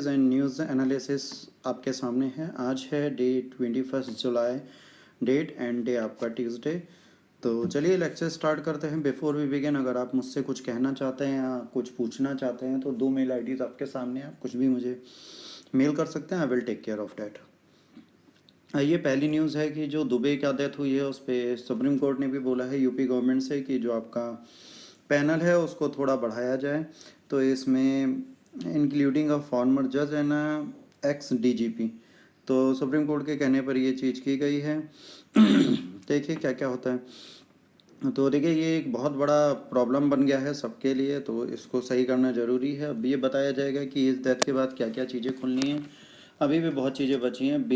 And news analysis आपके सामने है। आज है डे 21 जुलाई, डेट एंड डे आपका ट्यूसडे। तो चलिए लेक्चर स्टार्ट करते हैं। बिफोर वी बिगिन, अगर आप मुझसे कुछ कहना चाहते हैं या कुछ पूछना चाहते हैं तो 2 मेल आईडीज़ आपके सामने हैं, आप कुछ भी मुझे मेल कर सकते हैं। I will take care of that. ये पहली न्यूज़ है कि जो दुबे का डेथ हुई है उस पर सुप्रीम कोर्ट ने भी बोला है यूपी गवर्नमेंट से कि जो आपका पैनल है उसको थोड़ा बढ़ाया जाए। तो इसमें इंक्लूडिंग अ फॉर्मर जज एंड एक्स डीजीपी, तो सुप्रीम कोर्ट के कहने पर ये चीज़ की गई है। देखिए क्या क्या होता है। तो देखिए ये एक बहुत बड़ा प्रॉब्लम बन गया है सबके लिए, तो इसको सही करना ज़रूरी है। अब ये बताया जाएगा कि इस डेथ के बाद क्या क्या चीज़ें खुलनी हैं। अभी भी बहुत चीज़ें बची हैं।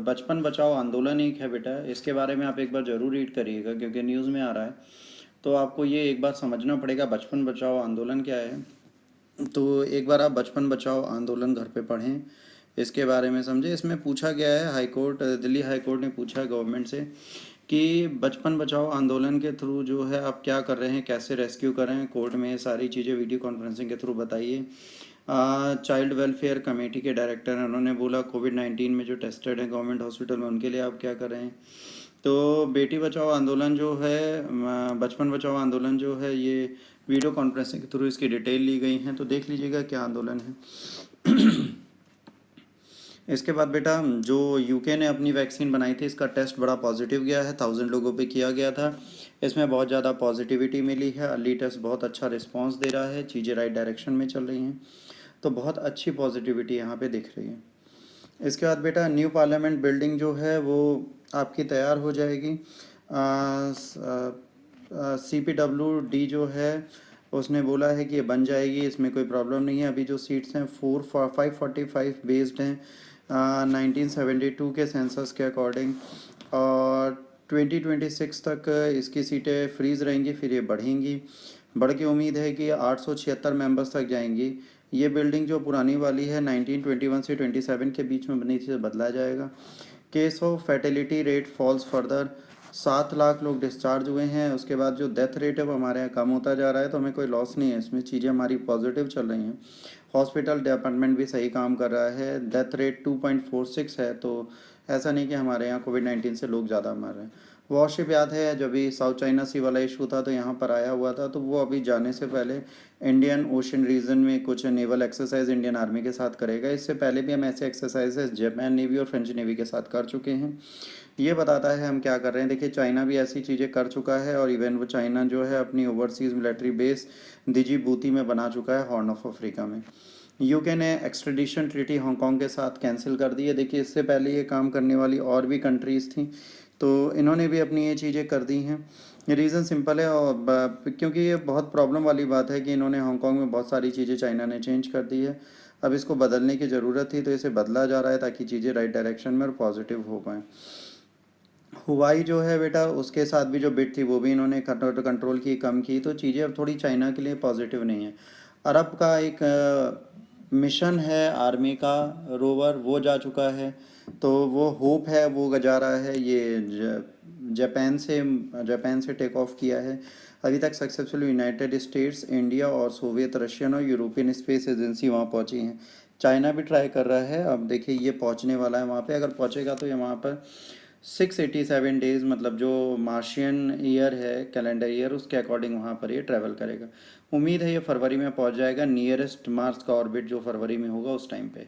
बचपन बचाओ आंदोलन एक है बेटा, इसके बारे में आप एक बार ज़रूर रीड करिएगा क्योंकि न्यूज़ में आ रहा है। तो आपको ये एक बार समझना पड़ेगा बचपन बचाओ आंदोलन क्या है। तो एक बार आप बचपन बचाओ आंदोलन घर पे पढ़ें, इसके बारे में समझें। इसमें पूछा गया है दिल्ली हाई कोर्ट ने पूछा गवर्नमेंट से कि बचपन बचाओ आंदोलन के थ्रू जो है आप क्या कर रहे हैं, कैसे रेस्क्यू कर रहे हैं। कोर्ट में सारी चीज़ें वीडियो कॉन्फ्रेंसिंग के थ्रू बताइए। चाइल्ड वेलफेयर कमेटी के डायरेक्टर हैं, उन्होंने बोला कोविड-19 में जो टेस्टेड हैं गवर्नमेंट हॉस्पिटल में उनके लिए आप क्या कर रहे हैं। तो बेटी बचाओ आंदोलन जो है, बचपन बचाओ आंदोलन जो है, ये वीडियो कॉन्फ्रेंसिंग के थ्रू इसकी डिटेल ली गई हैं, तो देख लीजिएगा क्या आंदोलन है। इसके बाद बेटा जो यूके ने अपनी वैक्सीन बनाई थी इसका टेस्ट बड़ा पॉजिटिव गया है, 1000 लोगों पे किया गया था। इसमें बहुत ज़्यादा पॉजिटिविटी मिली है। अर्ली टेस्ट बहुत अच्छा रिस्पांस दे रहा है, चीज़ें राइट डायरेक्शन में चल रही हैं, तो बहुत अच्छी पॉजिटिविटी यहाँ पे दिख रही है। इसके बाद बेटा न्यू पार्लियामेंट बिल्डिंग जो है वो आपकी तैयार हो जाएगी। CPWD जो है उसने बोला है कि ये बन जाएगी, इसमें कोई प्रॉब्लम नहीं है। अभी जो सीट्स हैं 545 बेस्ड हैं 1972 के सेंसस के अकॉर्डिंग, और 2026 तक इसकी सीटें फ्रीज़ रहेंगी, फिर ये बढ़ेंगी। बढ़ के उम्मीद है कि 876 मेंबर्स तक जाएंगी। ये बिल्डिंग जो पुरानी वाली है 1921 से 27 के बीच में बनी थी, तो बदला जाएगा। Case of fertility rate falls further, 7 lakh लोग डिस्चार्ज हुए हैं। उसके बाद जो डेथ रेट है वो हमारे यहाँ कम होता जा रहा है, तो हमें कोई लॉस नहीं है इसमें, चीज़ें हमारी पॉजिटिव चल रही हैं। हॉस्पिटल डिपार्टमेंट भी सही काम कर रहा है। डेथ रेट 2.46 है, तो ऐसा नहीं कि हमारे यहाँ कोविड-19 से लोग ज़्यादा मर रहे हैं। वॉरशिप याद है जब भी साउथ चाइना सी वाला इशू था तो यहाँ पर आया हुआ था, तो वो अभी जाने से पहले इंडियन ओशन रीजन में कुछ नेवल एक्सरसाइज इंडियन आर्मी के साथ करेगा। इससे पहले भी हम ऐसे एक्सरसाइजेस जापान नेवी और फ्रेंच नेवी के साथ कर चुके हैं। ये बताता है हम क्या कर रहे हैं। देखिए चाइना भी ऐसी चीज़ें कर चुका है, और इवन वो चाइना जो है अपनी ओवरसीज़ मिलिट्री बेस डिजीबूती में बना चुका है, हॉर्न ऑफ अफ्रीका में। यूके ने एक्सट्रेडिशन ट्रीटी हांगकांग के साथ कैंसिल कर दी है। देखिए इससे पहले ये काम करने वाली और भी कंट्रीज़ थी, तो इन्होंने भी अपनी ये चीज़ें कर दी हैं। रीज़न सिंपल है, और क्योंकि ये बहुत प्रॉब्लम वाली बात है कि इन्होंने हांगकांग में बहुत सारी चीज़ें चाइना ने चेंज कर दी है। अब इसको बदलने की ज़रूरत थी, तो इसे बदला जा रहा है ताकि चीज़ें राइट डायरेक्शन में और पॉजिटिव हो पाएँ। हुवाई जो है बेटा उसके साथ भी जो बिट थी वो भी इन्होंने कंट्रोल की, कम की, तो चीज़ें अब थोड़ी चाइना के लिए पॉजिटिव नहीं है। अरब का एक मिशन है आर्मी का रोवर, वो जा चुका है, तो वो होप है वो जा रहा है। ये जापान से टेक ऑफ किया है। अभी तक सक्सेसफुल यूनाइटेड स्टेट्स, इंडिया और सोवियत रशियन और यूरोपियन स्पेस एजेंसी वहाँ पहुँची हैं। चाइना भी ट्राई कर रहा है। अब देखिए ये पहुँचने वाला है वहाँ पे, अगर पहुँचेगा तो ये वहाँ पर 687 डेज़, मतलब जो मार्शियन ईयर है कैलेंडर ईयर, उसके अकॉर्डिंग वहाँ पर ये ट्रैवल करेगा। उम्मीद है ये फरवरी में पहुँच जाएगा। नियरेस्ट मार्स का ऑर्बिट जो फरवरी में होगा उस टाइम पे।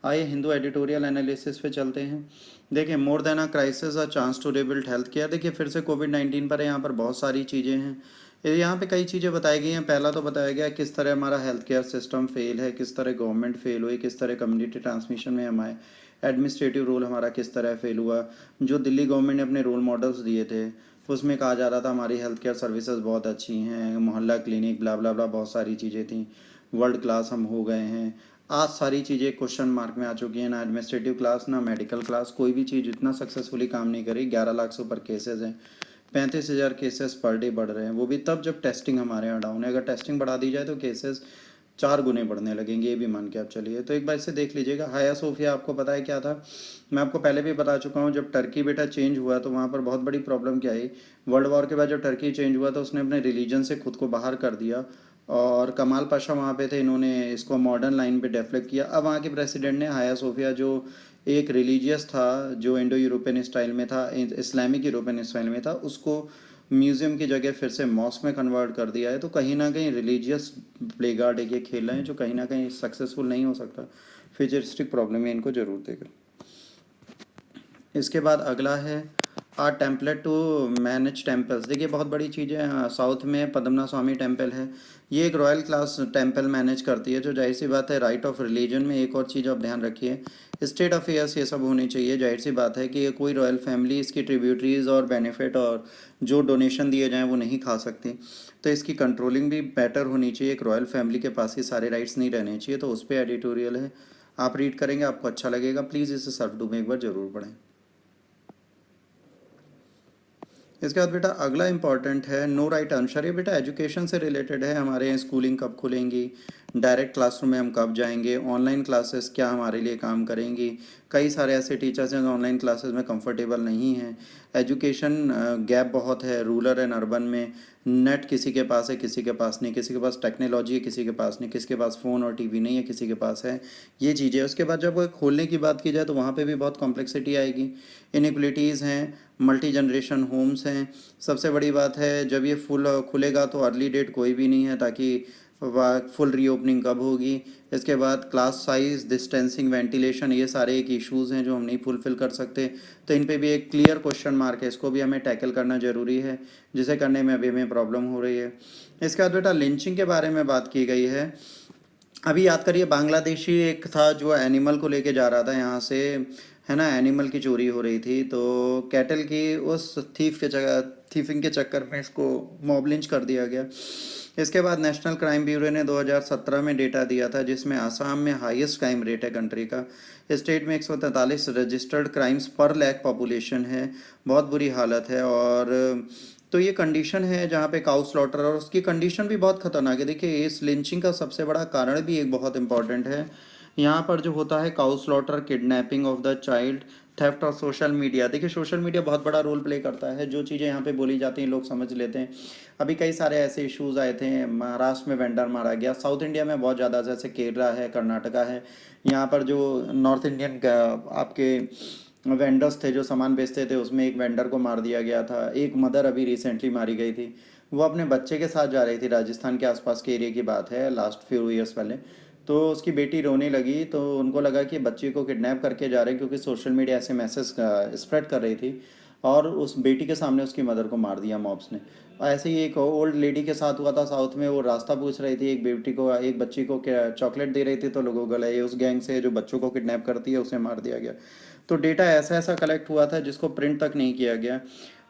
आइए हिंदू एडिटोरियल एनालिसिस पे चलते हैं। देखिए more than a crisis a chance to rebuild health care. देखिए फिर से कोविड-19 पर है, यहाँ पर बहुत सारी चीज़ें हैं। यहाँ पे कई चीज़ें बताई गई हैं। पहला तो बताया गया किस तरह हमारा हेल्थ केयर सिस्टम फेल है, किस तरह गवर्नमेंट फेल हुई, किस तरह कम्युनिटी ट्रांसमिशन में हमारे एडमिनिस्ट्रेटिव रोल हमारा किस तरह फेल हुआ। जो दिल्ली गवर्नमेंट ने अपने रोल मॉडल्स दिए थे उसमें कहा जा रहा था हमारी हेल्थ केयर सर्विसेज बहुत अच्छी हैं, मोहल्ला क्लिनिक ब्ला ब्ला ब्ला, बहुत सारी चीज़ें थी, वर्ल्ड क्लास हम हो गए हैं। आज सारी चीज़ें क्वेश्चन मार्क में आ चुकी हैं। ना एडमिनिस्ट्रेटिव क्लास ना मेडिकल क्लास, कोई भी चीज़ इतना सक्सेसफुली काम नहीं करी। 11 लाख से ऊपर केसेज हैं, 35,000 केसेस पर डे बढ़ रहे हैं, वो भी तब जब टेस्टिंग हमारे यहाँ डाउन है। अगर टेस्टिंग बढ़ा दी जाए तो केसेस 4 गुने बढ़ने लगेंगे, ये भी मान के आप चलिए। तो एक बार इसे देख लीजिएगा। हाया सोफिया आपको पता है क्या था, मैं आपको पहले भी बता चुका हूँ। जब टर्की बेटा चेंज हुआ तो वहाँ पर बहुत बड़ी प्रॉब्लम क्या आई, वर्ल्ड वॉर के बाद जब टर्की चेंज हुआ तो उसने अपने रिलीजन से खुद को बाहर कर दिया, और कमाल पाशा वहाँ पे थे, इन्होंने इसको मॉडर्न लाइन पे डेवलप किया। अब वहाँ के प्रेसिडेंट ने हाया सोफिया जो एक रिलीजियस था, जो इंडो यूरोपियन स्टाइल में था, इस्लामिक यूरोपियन स्टाइल में था, उसको म्यूज़ियम की जगह फिर से मॉस्क में कन्वर्ट कर दिया है। तो कहीं ना कहीं रिलीजियस प्लेगार्ड एक ये खेल रहे हैं जो कहीं ना कहीं सक्सेसफुल नहीं हो सकता, फ्यूचरिस्टिक प्रॉब्लम है, इनको जरूर देगा। इसके बाद अगला है टेम्पलेट टू मैनेज टेम्पल्स। देखिए बहुत बड़ी चीज़ है, साउथ में पद्मनाभ स्वामी टेम्पल है, ये एक रॉयल क्लास टेम्पल मैनेज करती है, जो जाहिर सी बात है राइट ऑफ रिलीजन में। एक और चीज़ आप ध्यान रखिए, स्टेट अफेयर्स ये सब होनी चाहिए। जाहिर सी बात है कि ये कोई रॉयल फैमिली इसकी ट्रिब्यूटरीज और बेनिफिट और जो डोनेशन दिए जाएँ वो नहीं खा सकती, तो इसकी कंट्रोलिंग भी बेटर होनी चाहिए। एक रॉयल फैमिली के पास ही सारे राइट्स नहीं रहने चाहिए। तो उस पर एडिटोरियल है, आप रीड करेंगे आपको अच्छा लगेगा। प्लीज़ इसे सर्फ में एक बार ज़रूर पढ़ें। इसके बाद बेटा अगला इंपॉर्टेंट है नो राइट आंसर। ये बेटा एजुकेशन से रिलेटेड है, हमारे यहाँ स्कूलिंग कब खुलेंगी, डायरेक्ट क्लासरूम में हम कब जाएंगे, ऑनलाइन क्लासेस क्या हमारे लिए काम करेंगी। कई सारे ऐसे टीचर्स हैं जो ऑनलाइन क्लासेस में कंफर्टेबल नहीं हैं। एजुकेशन गैप बहुत है रूरल एंड अर्बन में। नेट किसी के पास है किसी के पास नहीं, किसी के पास टेक्नोलॉजी है किसी के पास नहीं, किसी के पास फ़ोन और टीवी नहीं है किसी के पास है, ये चीज़ें। उसके बाद जब वो खोलने की बात की जाए तो वहाँ पे भी बहुत कॉम्प्लेक्सिटी आएगी, इनइक्वलिटीज़ हैं, मल्टी जनरेशन होम्स हैं। सबसे बड़ी बात है जब ये फुल खुलेगा तो अर्ली डेट कोई भी नहीं है, ताकि फुल रीओपनिंग कब होगी। इसके बाद क्लास साइज़, डिस्टेंसिंग, वेंटिलेशन, ये सारे एक इश्यूज़ हैं जो हम नहीं फुलफ़िल कर सकते। तो इन पे भी एक क्लियर क्वेश्चन मार्क है, इसको भी हमें टैकल करना ज़रूरी है, जिसे करने में अभी हमें प्रॉब्लम हो रही है। इसके बाद बेटा लिंचिंग के बारे में बात की गई है। अभी याद करिए बांग्लादेशी एक था जो एनिमल को लेके जा रहा था यहाँ से, है ना, एनिमल की चोरी हो रही थी, तो कैटल की उस थीफिंग के चक्कर में इसको मॉब लिंच कर दिया गया। इसके बाद नेशनल क्राइम ब्यूरो ने 2017 में डेटा दिया था, जिसमें आसाम में हाईएस्ट क्राइम रेट है कंट्री का। स्टेट में 143 रजिस्टर्ड क्राइम्स पर लैख पॉपुलेशन है, बहुत बुरी हालत है। और तो ये कंडीशन है जहाँ पे काउ स्लॉटर, और उसकी कंडीशन भी बहुत खतरनाक है। देखिए इस लिंचिंग का सबसे बड़ा कारण भी एक बहुत इंपॉर्टेंट है, यहाँ पर जो होता है cow slaughter, kidnapping of the child, theft और सोशल मीडिया। देखिए सोशल मीडिया बहुत बड़ा रोल प्ले करता है, जो चीज़ें यहाँ पे बोली जाती हैं लोग समझ लेते हैं। अभी कई सारे ऐसे इश्यूज आए थे, महाराष्ट्र में वेंडर मारा गया, साउथ इंडिया में बहुत ज़्यादा, जैसे केरला है, कर्नाटका है, यहाँ पर जो नॉर्थ इंडियन आपके वेंडर्स थे जो सामान बेचते थे, उसमें एक वेंडर को मार दिया गया था। एक मदर अभी रिसेंटली मारी गई थी, वो अपने बच्चे के साथ जा रही थी, राजस्थान के आसपास के एरिया की बात है, लास्ट फ्यू ईयर्स पहले। तो उसकी बेटी रोने लगी, तो उनको लगा कि बच्ची को किडनैप करके जा रहे हैं, क्योंकि सोशल मीडिया ऐसे मैसेज स्प्रेड कर रही थी, और उस बेटी के सामने उसकी मदर को मार दिया मॉब्स ने। और ऐसे ही एक ओल्ड लेडी के साथ हुआ था साउथ में, वो रास्ता पूछ रही थी, एक बच्ची को चॉकलेट दे रही थी, तो लोगों को लगा उस गैंग से जो बच्चों को किडनैप करती है उसे मार दिया गया। तो डेटा ऐसा ऐसा कलेक्ट हुआ था जिसको प्रिंट तक नहीं किया गया।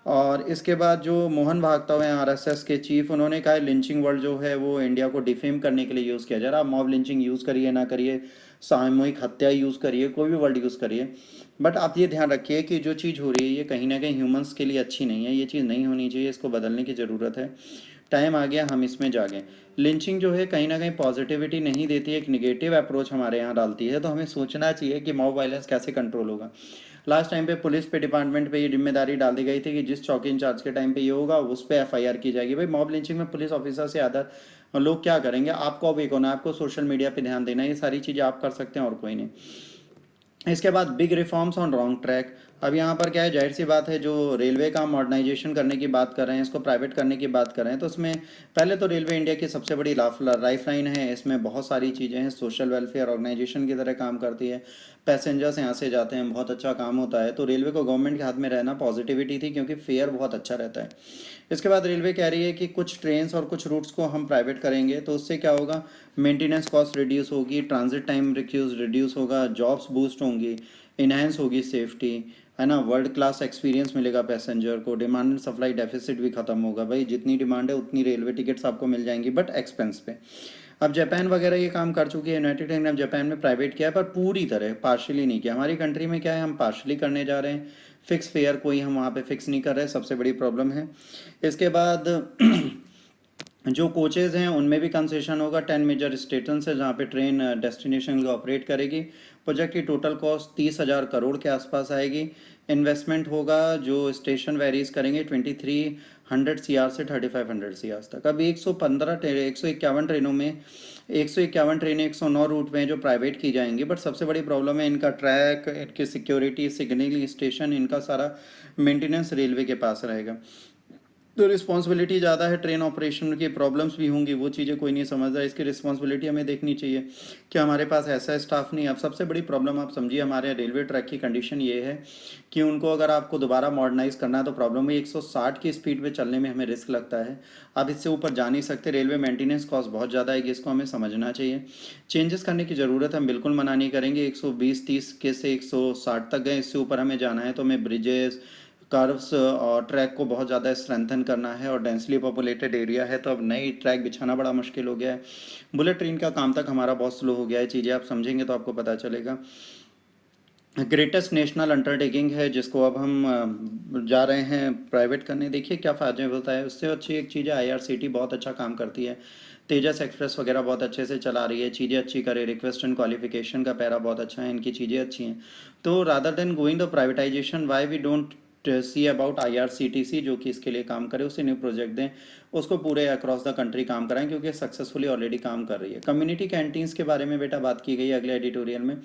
और इसके बाद जो मोहन भागवत हैं आरएसएस के चीफ, उन्होंने कहा लिंचिंग वर्ड जो है वो इंडिया को डिफेम करने के लिए यूज़ किया जा रहा है। आप मॉब लिंचिंग यूज़ करिए ना करिए, सामूहिक हत्या यूज़ करिए, कोई भी वर्ड यूज़ करिए, बट आप ये ध्यान रखिए कि जो चीज़ हो रही है ये कहीं ना कहीं ह्यूमंस के लिए अच्छी नहीं है, ये चीज़ नहीं होनी चाहिए, इसको बदलने की ज़रूरत है। टाइम आ गया हम इसमें जागें। लिंचिंग जो है कहीं ना कहीं पॉजिटिविटी नहीं देती, एक निगेटिव अप्रोच हमारे यहाँ डालती है। तो हमें सोचना चाहिए कि मॉब वायलेंस कैसे कंट्रोल होगा। लास्ट टाइम पे पुलिस पे, डिपार्टमेंट पे ये जिम्मेदारी डाल दी गई थी कि जिस चौकी इंचार्ज के टाइम पे ये होगा उस पर एफआईआर की जाएगी। भाई मॉब लिंचिंग में पुलिस ऑफिसर से ज़्यादा लोग क्या करेंगे, आपको अब एक होना, आपको सोशल मीडिया पे ध्यान देना, ये सारी चीज़ें आप कर सकते हैं और कोई नहीं। इसके बाद big reforms on wrong track. अब यहाँ पर क्या है, जाहिर सी बात है, जो रेलवे का मॉडर्नाइजेशन करने की बात कर रहे हैं, इसको प्राइवेट करने की बात कर रहे हैं, तो उसमें पहले तो रेलवे इंडिया की सबसे बड़ी लाइफ लाइन है, इसमें बहुत सारी चीज़ें हैं, सोशल वेलफेयर ऑर्गेनाइजेशन की तरह काम करती है, पैसेंजर्स यहाँ से जाते हैं, बहुत अच्छा काम होता है। तो रेलवे को गवर्नमेंट के हाथ में रहना पॉजिटिविटी थी, क्योंकि फेयर बहुत अच्छा रहता है। इसके बाद रेलवे कह रही है कि कुछ ट्रेन्स और कुछ रूट्स को हम प्राइवेट करेंगे, तो उससे क्या होगा, मेंटेनेंस कॉस्ट रिड्यूस होगी, ट्रांजिट टाइम रिड्यूस होगा, जॉब्स बूस्ट होंगी, इन्हेंस होगी सेफ्टी, है ना, वर्ल्ड क्लास एक्सपीरियंस मिलेगा पैसेंजर को, डिमांड एंड सप्लाई डेफिसिट भी खत्म होगा। भाई जितनी डिमांड है उतनी रेलवे टिकट्स आपको मिल जाएंगी, बट एक्सपेंस पे। अब जापान वगैरह ये काम कर चुकी है, यूनाइटेड किंगडम जापान में प्राइवेट किया है, पर पूरी तरह पार्शली नहीं किया। हमारी कंट्री में क्या है, हम पार्शली करने जा रहे हैं, फिक्स फेयर कोई हम वहाँ पे फिक्स नहीं कर रहे, सबसे बड़ी प्रॉब्लम है। इसके बाद जो कोचेज़ हैं उनमें भी कंसेशन होगा। 10 मेजर स्टेशन है जहाँ पे ट्रेन डेस्टिनेशन को ऑपरेट करेगी। प्रोजेक्ट की टोटल कॉस्ट 30,000 करोड़ के आसपास आएगी। इन्वेस्टमेंट होगा जो स्टेशन वेरीज करेंगे 2300 CR से 3500 CR तक। अब 151 ट्रेनों में 151 ट्रेनें 109 रूट में जो प्राइवेट की जाएंगी, बट सबसे बड़ी प्रॉब्लम है इनका ट्रैक, इनकी सिक्योरिटी, सिग्नलिंग स्टेशन, इनका सारा मेंटेनेंस रेलवे के पास रहेगा। तो रिस्पॉन्सिबिलिटी ज़्यादा है, ट्रेन ऑपरेशन की प्रॉब्लम्स भी होंगी, वो चीज़ें कोई नहीं समझ रहा है। इसकी रिस्पॉन्सिबिलिटी हमें देखनी चाहिए कि हमारे पास ऐसा स्टाफ नहीं है। अब सबसे बड़ी प्रॉब्लम आप समझिए, हमारे रेलवे ट्रैक की कंडीशन ये है कि उनको अगर आपको दोबारा मॉडर्नाइज करना है तो प्रॉब्लम है 160 की स्पीड पे चलने में हमें रिस्क लगता है। आप इससे ऊपर जा नहीं सकते। रेलवे मेंटेनेंस कॉस्ट बहुत ज़्यादा है, इसको हमें समझना चाहिए। चेंजेस करने की ज़रूरत है, हम बिल्कुल मना नहीं करेंगे। 120-30 के से 160 तक गए, इससे ऊपर हमें जाना है तो हमें ब्रिजेस, कर्व्स और ट्रैक को बहुत ज़्यादा स्ट्रेंथन करना है। और डेंसली पॉपुलेटेड एरिया है तो अब नई ट्रैक बिछाना बड़ा मुश्किल हो गया है। बुलेट ट्रेन का काम तक हमारा बहुत स्लो हो गया है। चीज़ें आप समझेंगे तो आपको पता चलेगा। ग्रेटेस्ट नेशनल अंडरटेकिंग है जिसको अब हम जा रहे हैं प्राइवेट करने। देखिए क्या फ़ायदे होता है। उससे अच्छी एक चीज़ है IRCT बहुत अच्छा काम करती है। तेजस एक्सप्रेस वगैरह बहुत अच्छे से चला रही है, चीज़ें अच्छी करे। रिक्वेस्ट एंड क्वालिफिकेशन का पैरा बहुत अच्छा है, इनकी चीज़ें अच्छी हैं। तो rather than going the privatisation, why we don't see about IRCTC जो कि इसके लिए काम करे, उसे न्यू प्रोजेक्ट दें, उसको पूरे अक्रॉस द कंट्री काम कराएं क्योंकि सक्सेसफुली ऑलरेडी काम कर रही है। कम्युनिटी कैंटीन्स के बारे में बेटा बात की गई अगले एडिटोरियल में।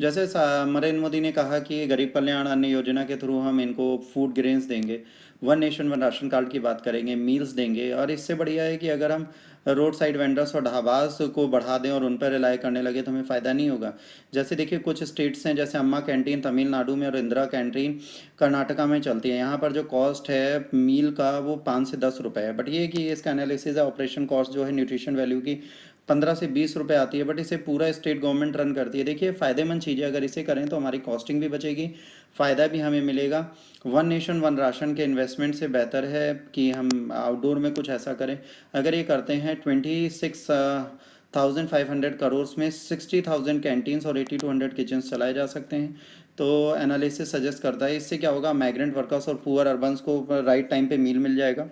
जैसे नरेंद्र मोदी ने कहा कि गरीब कल्याण अन्न योजना के थ्रू हम इनको फूड ग्रेन्स देंगे, one nation one ration card की बात करेंगे, मील्स देंगे। और इससे बढ़िया है कि अगर हम रोड साइड वेंडर्स और ढाबास को बढ़ा दें और उन पर रिलाई करने लगे तो हमें फ़ायदा नहीं होगा। जैसे देखिए कुछ स्टेट्स हैं, जैसे अम्मा कैंटीन तमिलनाडु में और इंदिरा कैंटीन कर्नाटका में चलती है। यहाँ पर जो कॉस्ट है मील का वो 5 से 10 रुपये है, बट ये कि इसका एनालिसिस है, ऑपरेशन कॉस्ट जो है न्यूट्रिशन वैल्यू की 15 से 20 रुपये आती है, बट इसे पूरा स्टेट गवर्नमेंट रन करती है। देखिए फ़ायदेमंद चीज़ें, अगर इसे करें तो हमारी कॉस्टिंग भी बचेगी, फ़ायदा भी हमें मिलेगा। वन नेशन वन राशन के इन्वेस्टमेंट से बेहतर है कि हम आउटडोर में कुछ ऐसा करें। अगर ये करते हैं 26,500 करोड़ में 60,000 कैंटीन्स और 80 to 100 किचन्स चलाए जा सकते हैं। तो एनालिसिस सजेस्ट करता है इससे क्या होगा, माइग्रेंट वर्कर्स और पुअर अर्बन्स को राइट टाइम पे मील मिल जाएगा।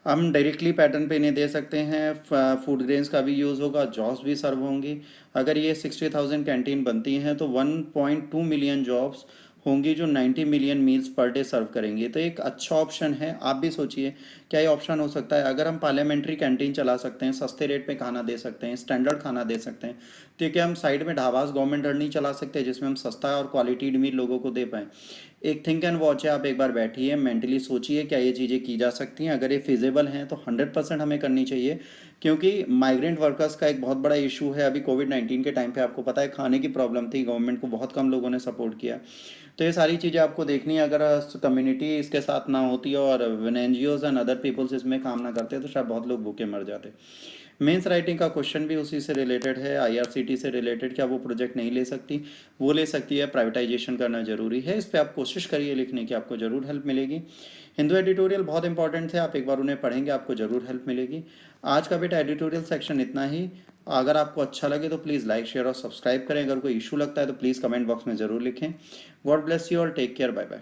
हम डायरेक्टली पैटर्न पे इन्हें दे सकते हैं, फूड ग्रेन्स का भी यूज़ होगा, जॉब्स भी सर्व होंगी। अगर ये 60,000 कैंटीन बनती हैं तो 1.2 मिलियन जॉब्स होंगी जो 90 मिलियन मील्स पर डे सर्व करेंगे। तो एक अच्छा ऑप्शन है। आप भी सोचिए क्या ये ऑप्शन हो सकता है। अगर हम पार्लियामेंट्री कैंटीन चला सकते हैं, सस्ते रेट पे खाना दे सकते हैं, स्टैंडर्ड खाना दे सकते हैं, तो क्या हम साइड में ढाबास गवर्नमेंट रन नहीं चला सकते जिसमें हम सस्ता और क्वालिटी मील लोगों को दे पाएँ। एक थिंक एंड वॉच है, आप एक बार बैठिए, मेंटली सोचिए क्या ये चीज़ें की जा सकती हैं। अगर ये फिजिबल हैं तो 100% हमें करनी चाहिए, क्योंकि माइग्रेंट वर्कर्स का एक बहुत बड़ा इशू है। अभी कोविड-19 के टाइम पे आपको पता है खाने की प्रॉब्लम थी, गवर्नमेंट को बहुत कम लोगों ने सपोर्ट किया। तो ये सारी चीज़ें आपको देखनी है। अगर कम्युनिटी इसके साथ ना होती और NGOs एंड अदर पीपल्स इसमें काम ना करते तो शायद बहुत लोग भूखे मर जाते। मेंस राइटिंग का क्वेश्चन भी उसी से रिलेटेड है, IRCT से रिलेटेड। क्या वो प्रोजेक्ट नहीं ले सकती? वो ले सकती है, प्राइवेटाइजेशन करना जरूरी है। इस पर आप कोशिश करिए लिखने की, आपको ज़रूर हेल्प मिलेगी। हिंदू एडिटोरियल बहुत इंपॉर्टेंट थे, आप एक बार उन्हें पढ़ेंगे आपको ज़रूर हेल्प मिलेगी। आज का बेटा एडिटोरियल सेक्शन इतना ही। अगर आपको अच्छा लगे तो प्लीज़ लाइक शेयर और सब्सक्राइब करें। अगर कोई इशू लगता है तो प्लीज़ कमेंट बॉक्स में ज़रूर लिखें। God bless you all, take care, bye bye.